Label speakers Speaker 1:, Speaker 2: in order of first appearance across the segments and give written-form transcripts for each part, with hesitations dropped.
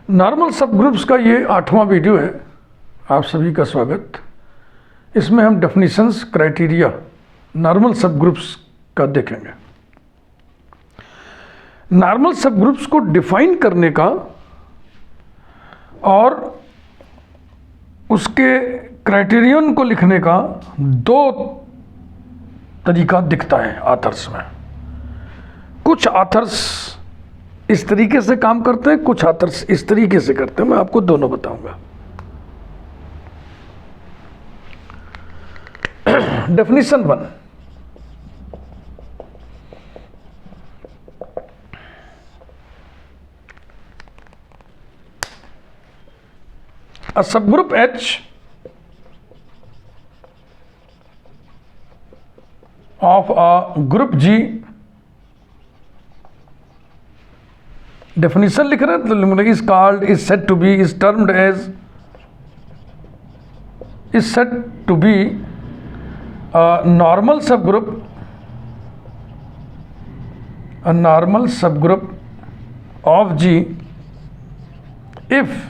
Speaker 1: Normal सब groups का ये 8वां वीडियो है। आप सभी का स्वागत। इसमें हम डेफिनेशंस, क्राइटेरिया नॉर्मल सब ग्रुप्स का देखेंगे। नॉर्मल सब ग्रुप्स को डिफाइन करने का और उसके क्राइटेरियन को लिखने का दो तरीका दिखता है ऑथर्स में। कुछ ऑथर्स इस तरीके से काम करते हैं, कुछ ऑथर्स इस तरीके से करते हैं। मैं आपको दोनों बताऊंगा। Definition 1, a subgroup H of a group G, definition लिख रहे हैं तो is called, is said to be, is termed as, is said to be a normal subgroup, a normal subgroup of G if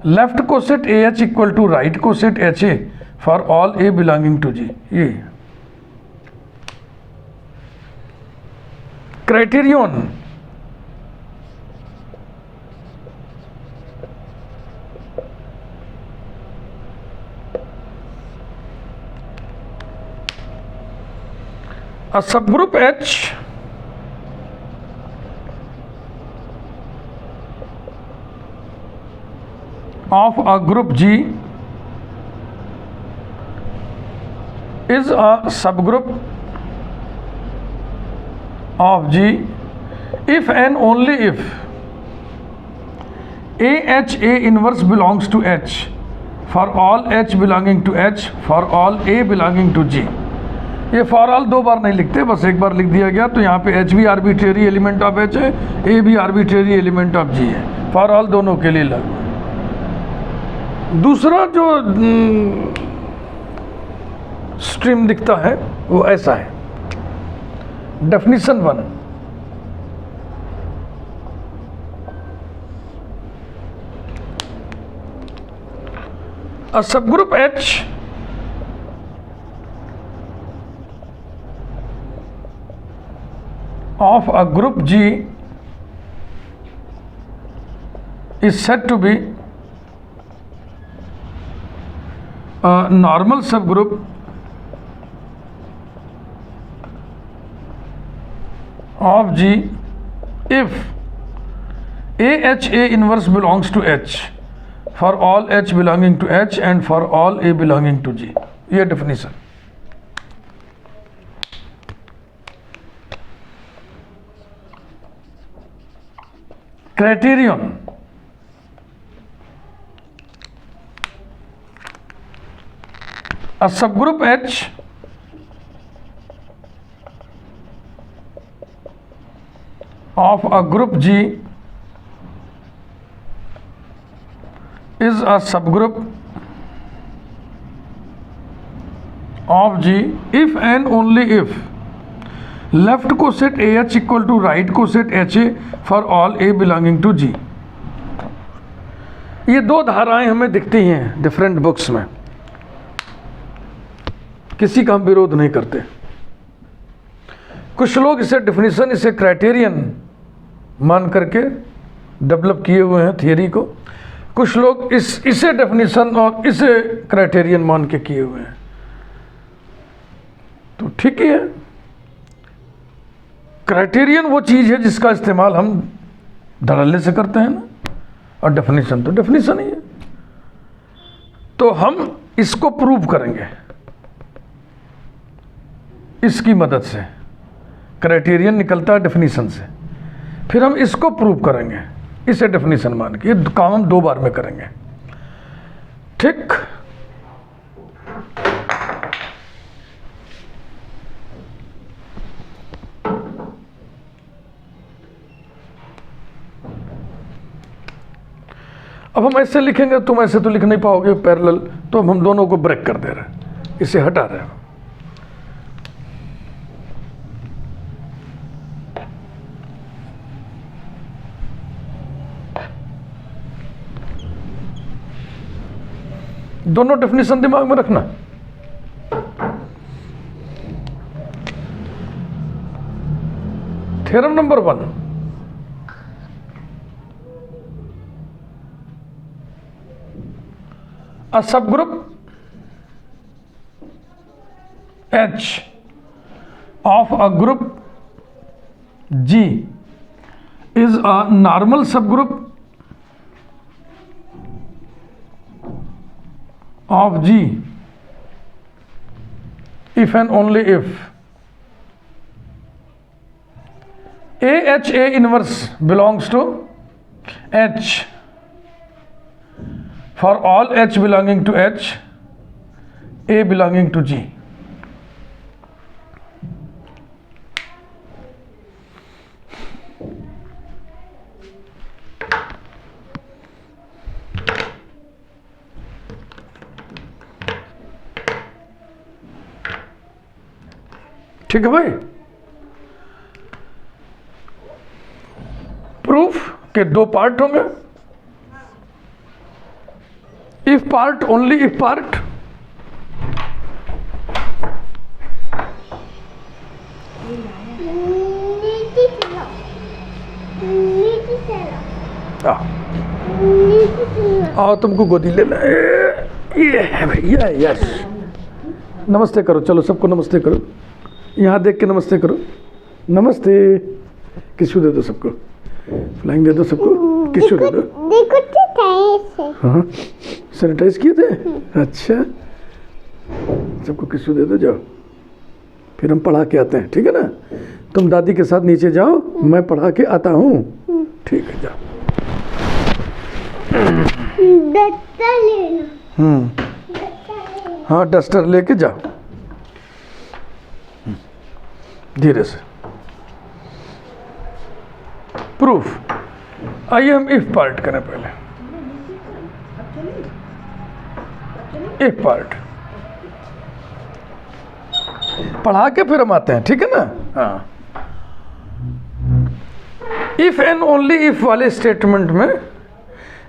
Speaker 1: left coset AH equal to right coset HA for all A belonging to G। ये criterion a subgroup H of a group G is a subgroup of G if and only if AH A inverse belongs to H for all H belonging to H for all A belonging to G। ये for all दो बार नहीं लिखते, बस एक बार लिख दिया गया। तो यहाँ पे H भी आर्बिट्रेरी एलिमेंट ऑफ H है, A भी आर्बिट्रेरी एलिमेंट ऑफ G है। फॉर ऑल दोनों के लिए लागू है। दूसरा जो स्ट्रीम दिखता है वो ऐसा है। Definition 1, a subgroup H of a group G is said to be a normal subgroup of G if AH A inverse belongs to H for all H belonging to H and for all A belonging to G। ये definition. Criterion a subgroup H of a group G is a subgroup of G if and only if left coset AH equal to right coset HA for all A belonging to G। ये दो धाराएं हमें दिखती हैं different books में, किसी का हम विरोध नहीं करते। कुछ लोग इसे डेफिनेशन, इसे क्राइटेरियन मान करके डेवलप किए हुए हैं थियरी को। कुछ लोग इसे डेफिनेशन और इसे क्राइटेरियन मान के किए हुए हैं। तो ठीक ही है। क्राइटेरियन वो चीज़ है जिसका इस्तेमाल हम धड़ल्ले से करते हैं ना, और डेफिनेशन तो डेफिनेशन ही है। तो हम इसको प्रूव करेंगे इसकी मदद से। क्राइटेरियन निकलता है डेफिनेशन से, फिर हम इसको प्रूव करेंगे इसे डेफिनेशन मान के। ये काम हम दो बार में करेंगे, ठीक। अब हम ऐसे लिखेंगे, तुम ऐसे तो लिख नहीं पाओगे पैरेलल, तो हम दोनों को ब्रेक कर दे रहे हैं, इसे हटा रहे हैं। दोनों डेफिनेशन दिमाग में रखना। Theorem number 1, a subgroup H of a group G is a normal subgroup of G if and only if AHA inverse belongs to H for all H belonging to H, A belonging to G. ठीक है भाई। Proof के दो part होंगे, if part, only if part. आओ तुमको गोदी लेना, ये है भैया, यस। नमस्ते करो, चलो सबको नमस्ते करो, यहाँ देख के नमस्ते करो, नमस्ते। किस्सू दे दो सबको, फ्लाइंग दे दो सबको, किस्सू दे दो। हाँ, सैनिटाइज किए थे, अच्छा। सबको किस्सू दे दो, जाओ। फिर हम पढ़ा के आते हैं, ठीक है ना। तुम दादी के साथ नीचे जाओ, मैं पढ़ा के आता हूँ, ठीक है, जाओ।
Speaker 2: डस्टर लेना।
Speaker 1: हाँ, डस्टर लेके जाओ, धीरे से। प्रूफ, आइए हम इफ पार्ट करें पहले। इफ पार्ट पढ़ा के फिर हम आते हैं, ठीक है ना। हाँ, इफ एंड ओनली इफ वाले स्टेटमेंट में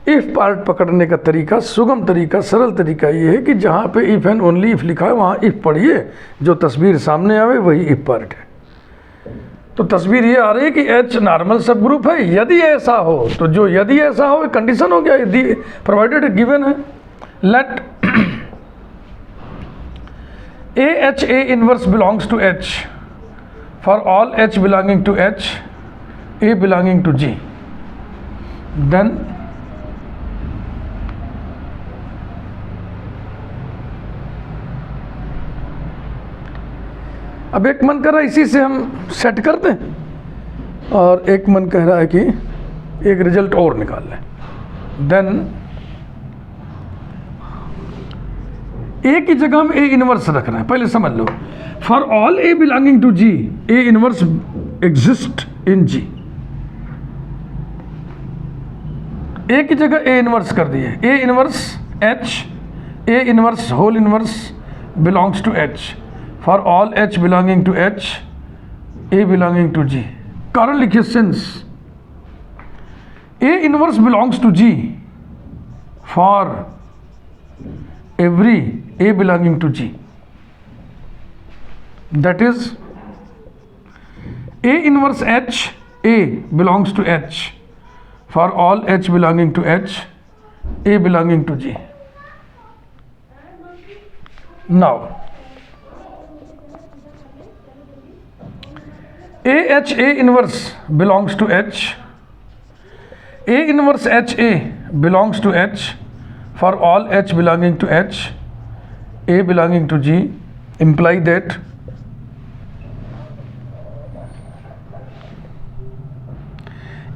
Speaker 1: इफ पार्ट पकड़ने का तरीका, सुगम तरीका, सरल तरीका ये है कि जहाँ पे इफ एंड ओनली इफ लिखा है वहाँ इफ पढ़िए, जो तस्वीर सामने आवे वही इफ पार्ट है। तो तस्वीर ये आ रही है कि H नॉर्मल सब ग्रुप है, यदि ऐसा हो, तो जो यदि ऐसा हो कंडीशन हो गया, यदि प्रोवाइडेड गिवन है। Let AHA inverse belongs to H for all H belonging to H, A belonging to G, then अब एक मन कर रहा है इसी से हम सेट कर दें, और एक मन कह रहा है कि एक रिजल्ट और निकाल लें। देन ए की जगह हम ए इनवर्स रख रहे हैं, पहले समझ लो। For all A belonging to G, A inverse exist in G. A की जगह ए इनवर्स कर दिए, A inverse H, A inverse whole inverse belongs to H for all H belonging to H, A belonging to G। कारण लिखिए since A inverse belongs to G for every A belonging to G, that is A inverse H, A belongs to H for all H belonging to H, A belonging to G. Now AHA inverse belongs to H, A inverse HA belongs to H for all H belonging to H, A belonging to G, imply that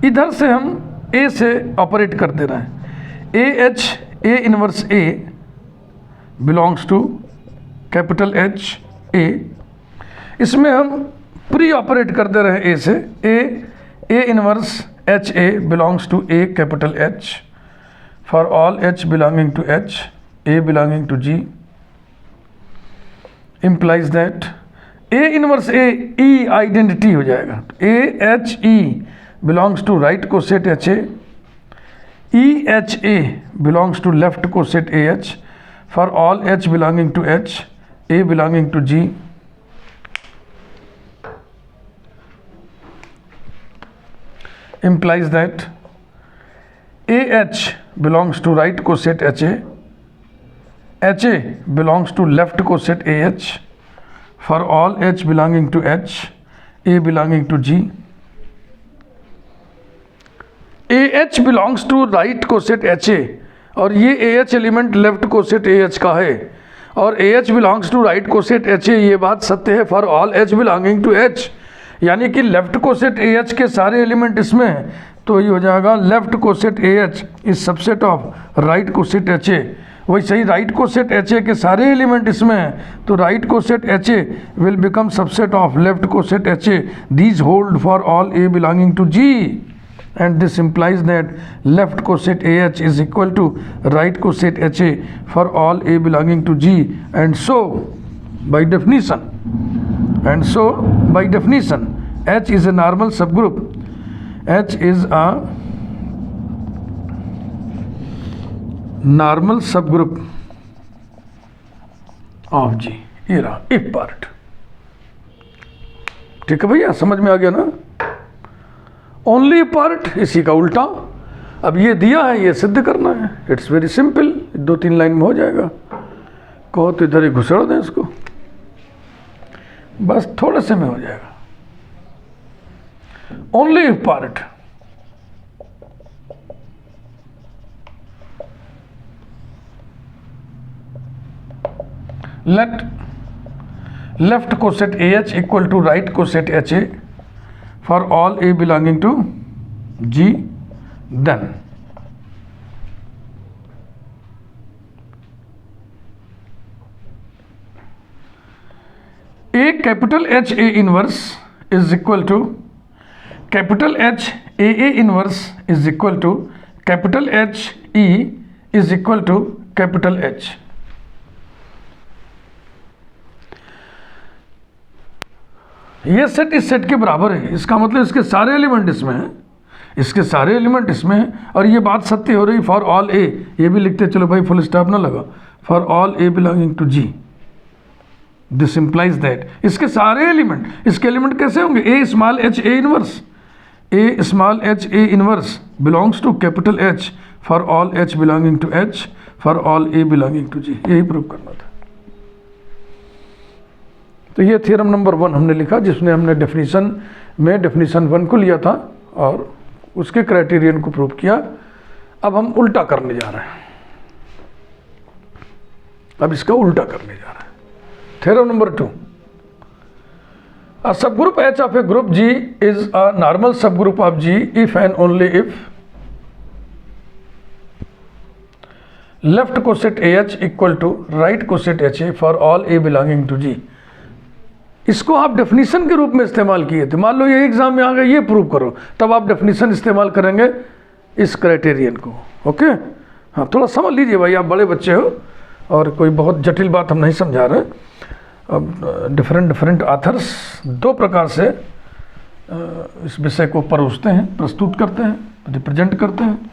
Speaker 1: इधर से हम A से operate कर दे रहे हैं। AH, A inverse A belongs to capital H, A। इसमें हम pre operate कर दे रहे हैं A से, A inverse HA belongs to A capital H for all H belonging to H, A belonging to G, implies that A inverse A E identity हो जाएगा। AHE belongs to right coset HA, EHA belongs to left coset AH for all H belonging to H, A belonging to G, implies that AH belongs to right coset HA, HA belongs to left coset AH for all H belonging to H, A belonging to G. AH belongs to right coset HA और ये AH element left coset AH का है और AH belongs to right coset HA, ये बात सत्य है for all H belonging to H, यानी कि लेफ्ट कोसेट AH के सारे एलिमेंट इसमें हैं, तो ये हो जाएगा left coset AH is subset of right coset HA। वैसे ही राइट कोसेट HA के सारे एलिमेंट इसमें हैं, तो right coset HA will become subset of left coset HA, these hold for all A belonging to G, and this implies that left coset AH is equal to right coset HA for all A belonging to G, and so by definition H is a normal subgroup, H is a normal subgroup of G। ये रहा if part। ठीक है भैया, समझ में आ गया ना? Only part इसी का उल्टा। अब ये दिया है, ये सिद्ध करना है। इट्स वेरी सिंपल, 2-3 लाइन में हो जाएगा। कहो तो इधर ही घुसड़ दें इसको, बस थोड़े से में हो जाएगा। Only part let left coset AH equal to right coset HA for all A belonging to G, then A capital H A inverse is equal to capital H AA inverse is equal to capital H E is equal to capital H। ये set इस set के बराबर है, इसका मतलब इसके सारे element इसमें हैं, इसके सारे एलिमेंट इसमें हैं, और ये बात सत्य हो रही फॉर ऑल ए। ये भी लिखते चलो भाई, फुल स्टॉप ना लगा, for all A belonging to G. This implies that इसके सारे एलिमेंट, इसके एलिमेंट कैसे होंगे? A small H A inverse, A small H A inverse belongs to capital H for all H belonging to H for all A belonging to G. यही prove करना था। तो ये थ्योरम नंबर 1 हमने लिखा, जिसमें हमने डेफिनेशन 1 को लिया था और उसके क्राइटेरियन को प्रूव किया। अब हम उल्टा करने जा रहे हैं, अब इसका उल्टा करने जा रहे हैं। Theorem number 2, a subgroup H of a group G is a normal subgroup of G if and only if left coset AH equal to right coset HA for all A belonging to G। इसको आप definition के रूप में इस्तेमाल किए थे। मान लो ये एग्जाम में आ गए, ये प्रूव करो, तब आप डेफिनेशन इस्तेमाल करेंगे इस क्राइटेरियन को। ओके, हाँ, थोड़ा समझ लीजिए भाई, आप बड़े बच्चे हो और कोई बहुत जटिल बात हम नहीं समझा रहे। अब डिफरेंट ऑथर्स 2 प्रकार से इस विषय को परोसते हैं, प्रस्तुत करते हैं, रिप्रेजेंट करते हैं।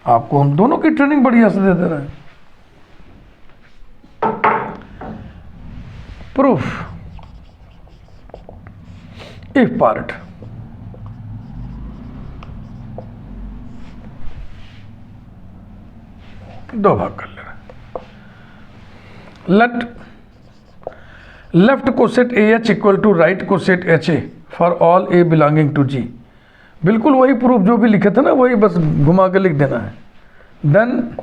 Speaker 1: आपको हम दोनों की ट्रेनिंग बढ़िया से दे रहे हैं। प्रूफ इफ पार्ट, दो भाग कर ले रहे। Let left coset AH equal to right coset HA for all A belonging to G। बिल्कुल वही प्रूफ जो भी लिखे थे ना, वही बस घुमा के लिख देना है। Then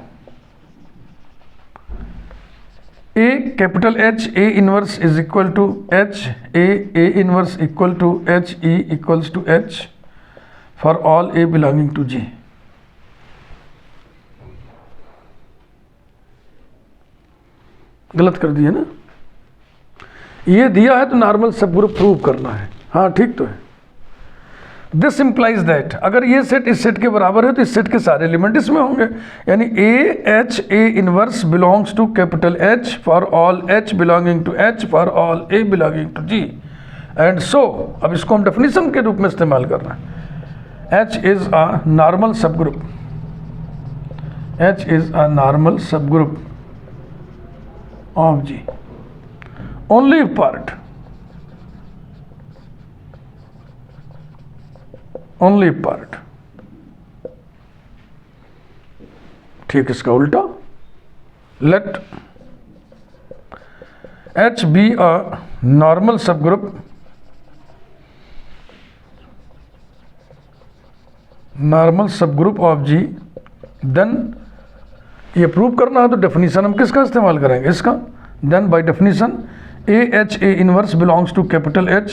Speaker 1: A capital H A inverse is equal to H A inverse equal to H E equals to H for all A belonging to G। गलत कर दिया ना, ये दिया है तो नॉर्मल सब ग्रुप प्रूव करना है। हाँ ठीक तो है। दिस इंप्लाइज दैट अगर ये सेट इस सेट के बराबर है तो इस सेट के सारे एलिमेंट इसमें होंगे, यानी AH A inverse belongs to capital H for all H belonging to H for all A belonging to G and so. अब इसको हम डेफिनेशन के रूप में इस्तेमाल कर रहे हैं। H इज अ नॉर्मल सब group, H is a normal सब group of G. Only if part. Only if part. ठीक, इसका उल्टा, let H be a normal subgroup of G, then ये प्रूव करना है तो डेफिनेशन हम किसका इस्तेमाल करेंगे, इसका. Then by definition AH A inverse belongs to capital H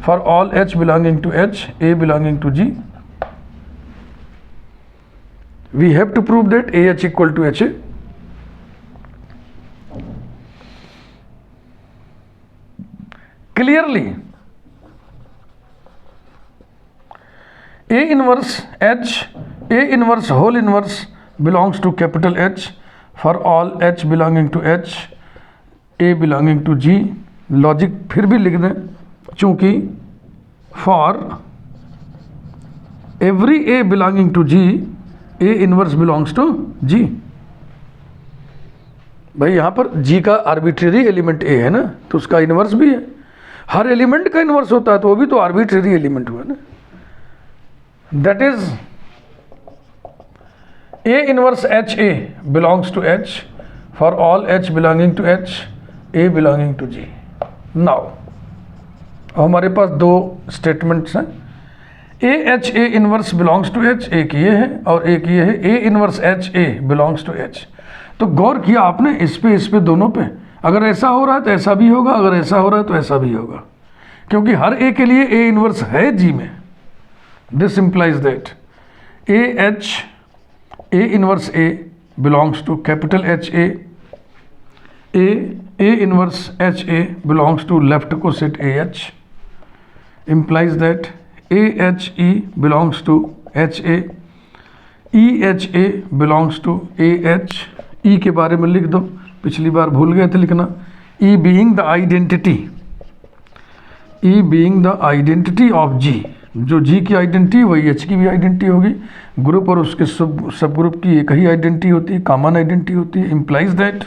Speaker 1: for all H belonging to H, A belonging to G. We have to prove that AH equal to HA. Clearly, A inverse H, A inverse whole inverse belongs to capital H for all H belonging to H, A belonging to G. Logic फिर भी लिख दें, चूंकि for every A belonging to G, A inverse belongs to G. भाई यहाँ पर G का arbitrary element A है ना, तो उसका इनवर्स भी है. हर एलिमेंट का इनवर्स होता है, तो वो भी तो आर्बिट्रेरी एलिमेंट हुआ ना. That is A inverse HA belongs to H for all H belonging to H, A belonging to G. Now हमारे पास दो स्टेटमेंट्स हैं. AH A inverse belongs to H, एक ये है और एक ये है A inverse H A belongs to H. तो गौर किया आपने इस पे दोनों पे. अगर ऐसा हो रहा है तो ऐसा भी होगा, अगर ऐसा हो रहा है तो ऐसा भी होगा, क्योंकि हर A के लिए A इनवर्स है G में. This implies that AH A inverse A belongs to capital H A inverse H A belongs to left coset AH, implies that AHE belongs to HA, EHA belongs to AH. E के बारे में लिख दो, पिछली बार भूल गए थे लिखना. E being the identity of G, जो G की आइडेंटिटी वही H की भी आइडेंटिटी होगी. ग्रुप और उसके सब ग्रुप की एक ही आइडेंटिटी होती है, कॉमन आइडेंटिटी होती है. implies that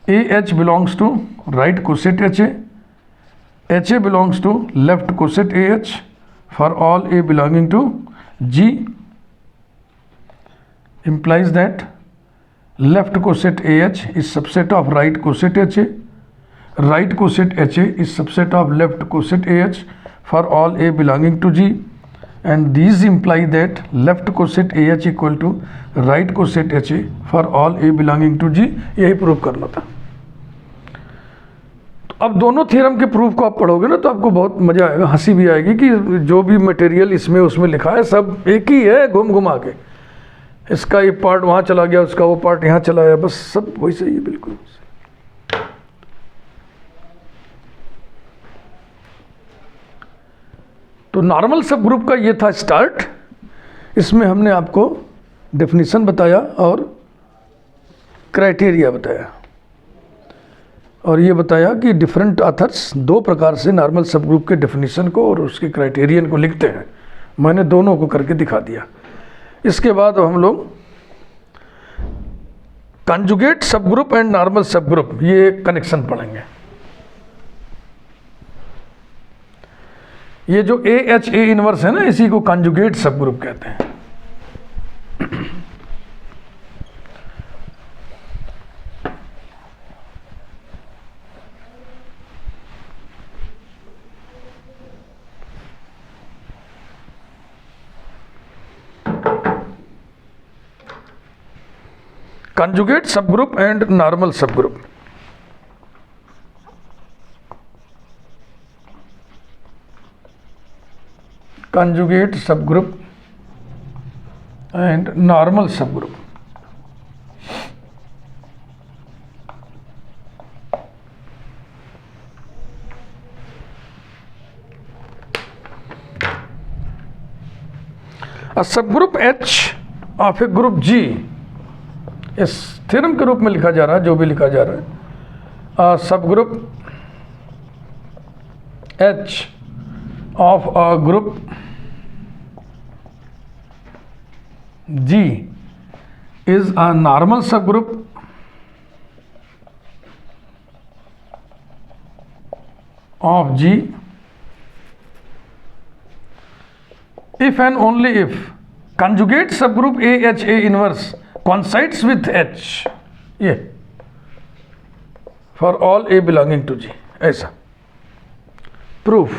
Speaker 1: AH belongs to right coset HA, HA belongs to left coset AH for all A belonging to G. Implies that left coset AH is subset of right coset HA, right coset HA is subset of left coset AH for all A belonging to G, and these imply that left coset AH equal to right coset HA for all A belonging to G. यही prove करना था. अब दोनों theorem के proof को आप पढ़ोगे ना तो आपको बहुत मजा आएगा, हंसी भी आएगी कि जो भी मटेरियल इसमें उसमें लिखा है सब एक ही है, घूम घुमा के. इसका ये पार्ट वहाँ चला गया, उसका वो पार्ट यहाँ चला गया, बस सब वैसे ही है बिल्कुल. तो नॉर्मल सब ग्रुप का ये था स्टार्ट. इसमें हमने आपको डेफिनेशन बताया और क्राइटेरिया बताया, और ये बताया कि डिफरेंट ऑथर्स दो प्रकार से नॉर्मल सब ग्रुप के डेफिनेशन को और उसके क्राइटेरियन को लिखते हैं. मैंने दोनों को करके दिखा दिया. इसके बाद हम लोग कंजुगेट सब ग्रुप एंड नॉर्मल सब ग्रुप, ये कनेक्शन पढ़ेंगे. ये जो AH A इनवर्स है ना, इसी को कंजुगेट सब ग्रुप कहते हैं. conjugate subgroup and normal subgroup. Conjugate subgroup and normal subgroup. A subgroup H of a group G, इस थ्योरम के रूप में लिखा जा रहा है, जो भी लिखा जा रहा है. Subgroup H of a group G is a normal subgroup of G if and only if conjugate subgroup AHA inverse coincides with H, ये for all A belonging to G, ऐसा proof।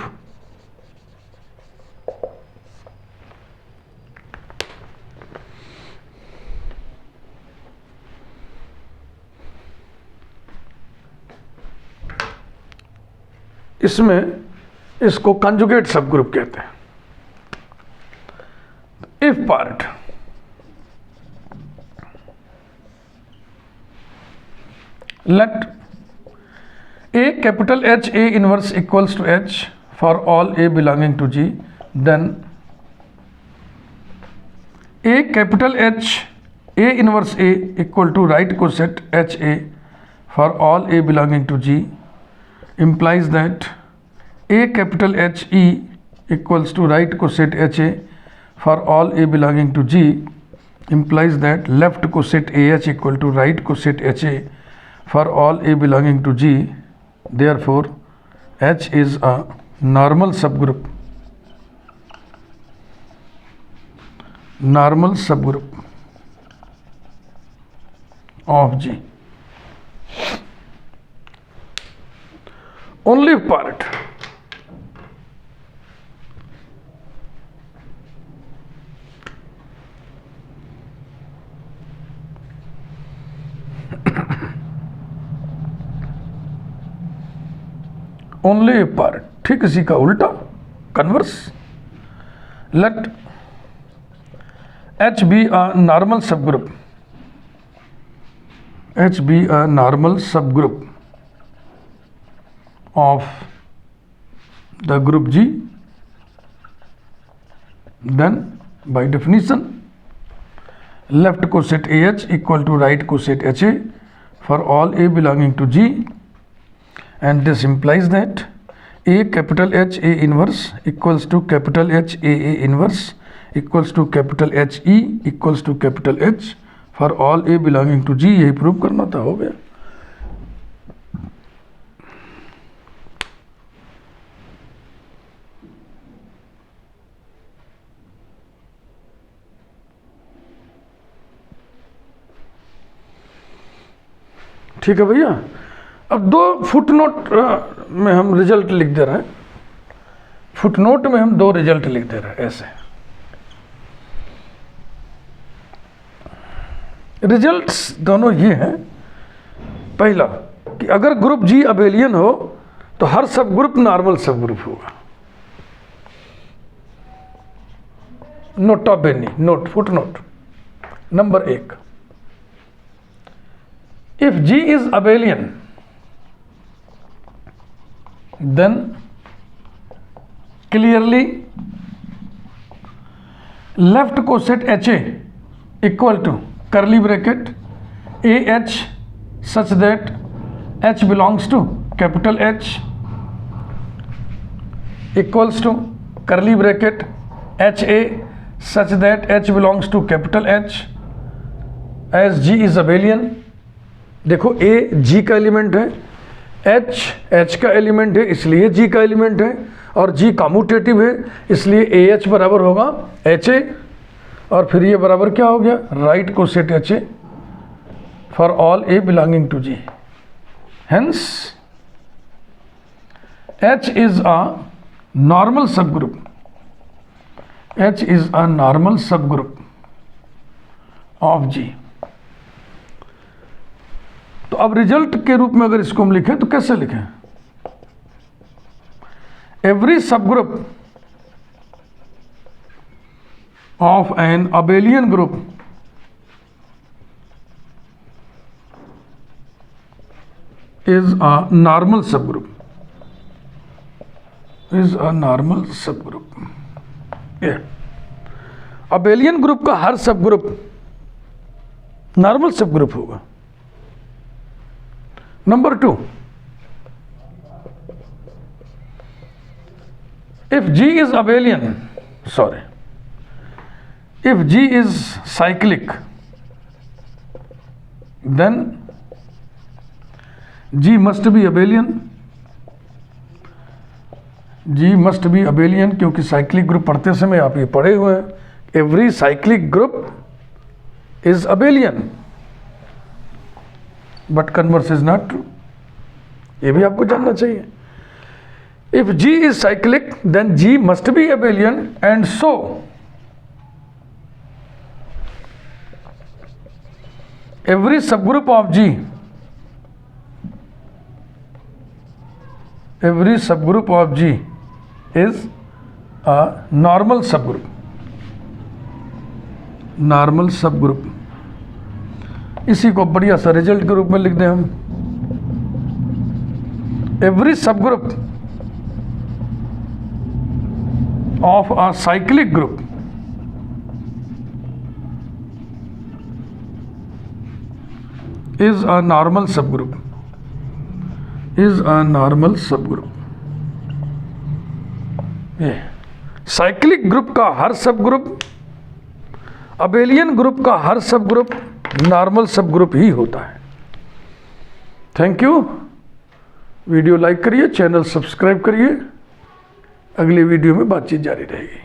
Speaker 1: इसमें इसको कंजुगेट सबग्रुप कहते हैं। If part, let A capital H A inverse equals to H for all A belonging to G, then A capital H A inverse A equal to right coset H A for all A belonging to G implies that A capital H E equals to right coset H A for all A belonging to G implies that left coset AH equal to right coset HA for all A belonging to G. Therefore, H is a normal subgroup of G. Only part, only part, ठीक इसी का उल्टा converse. Let H be a normal subgroup, H be a normal subgroup of the group G, then by definition left coset AH equal to right coset HA for all A belonging to G, and this implies that A capital H A inverse equals to capital H A inverse equals to capital H E equals to capital H for all A belonging to G। यही prove करना था, हो गया। ठीक है भैया। अब दो फुटनोट में हम रिजल्ट लिख दे रहे हैं, फुटनोट में हम दो रिजल्ट लिख दे रहे हैं ऐसे। रिजल्ट्स दोनों ये हैं, पहला कि अगर ग्रुप जी अबेलियन हो तो हर subgroup normal subgroup होगा। नोटा बेनी, note, footnote number 1, if G is abelian then clearly left coset HA equal to curly bracket AH such that H belongs to capital H equals to curly bracket HA such that H belongs to capital H as G is abelian। देखो A G का element है, H का element है इसलिए G का element है, और G commutative है इसलिए AH बराबर होगा HA, और फिर ये बराबर क्या हो गया, right coset HA for all A belonging to G। Hence H is a normal subgroup, H is a normal subgroup of G। तो अब रिजल्ट के रूप में अगर इसको हम लिखें तो कैसे लिखें, every subgroup of an abelian group is a normal subgroup, is a normal subgroup. ये अबेलियन ग्रुप का हर सबग्रुप नॉर्मल सबग्रुप होगा। Number 2, if G is abelian, if G is cyclic then G must be abelian. G must be abelian क्योंकि cyclic group पढ़ते समय आप ये पढ़े हुए हैं, every cyclic group is abelian, but converse is not true. ये भी आपको जानना चाहिए. If G is cyclic, then G must be abelian, and so every subgroup of G, every subgroup of G is a normal subgroup. Normal सब group. इसी को बढ़िया सा रिजल्ट के रूप में लिख दें हम. एवरी सब group of a cyclic group is a normal सब ग्रुप. इज अ नॉर्मल सब ग्रुप. ये साइक्लिक ग्रुप का हर सब ग्रुप, अबेलियन ग्रुप का हर सब ग्रुप नॉर्मल सब ग्रुप ही होता है. Thank you. वीडियो लाइक करिए, चैनल सब्सक्राइब करिए. अगली वीडियो में बातचीत जारी रहेगी.